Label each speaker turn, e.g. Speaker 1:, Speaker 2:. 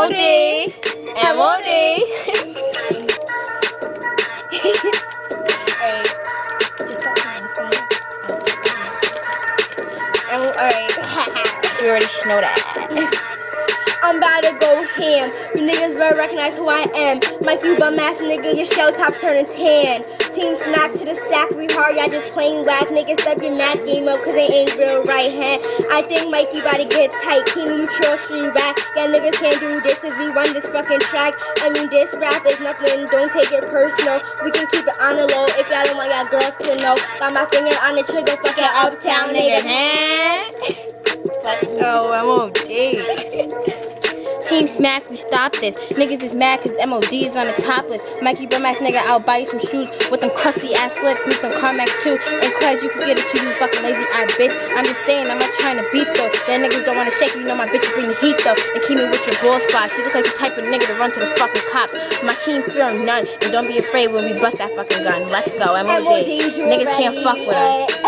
Speaker 1: MOD. MOD.
Speaker 2: Alright. Just stop playing. It's fine. Alright.
Speaker 1: You already know that.
Speaker 2: I'm about to go ham. You niggas better recognize who I am. Mikey bum ass nigga, your shell top turning tan. Team smack to the sack, we hard, y'all just plain whack. Niggas step your math game up cause they ain't real right hand. I think Mikey about to get tight. King you troll street rap. Y'all niggas can't do this as we run this fucking track. I mean this rap is nothing, don't take it personal. We can keep it on the low if y'all don't want y'all girls to know. Got my finger on the trigger, fucking uptown niggas.
Speaker 1: Let's go, MOD. Team Smack, we stop this. Niggas is mad cause MOD is on the top list. Mikey bum ass nigga, I'll buy you some shoes with them crusty ass lips. Me some Carmex too. And cuz you can get it to you fucking lazy eye bitch. I'm just saying, I'm not trying to beef though. That niggas don't wanna shake, you know my bitches bring the heat though. And keep me with your ball spots. You look like the type of nigga to run to the fucking cops. My team fear none. And don't be afraid when we bust that fucking gun. Let's go, MOD. Niggas can't fuck with us.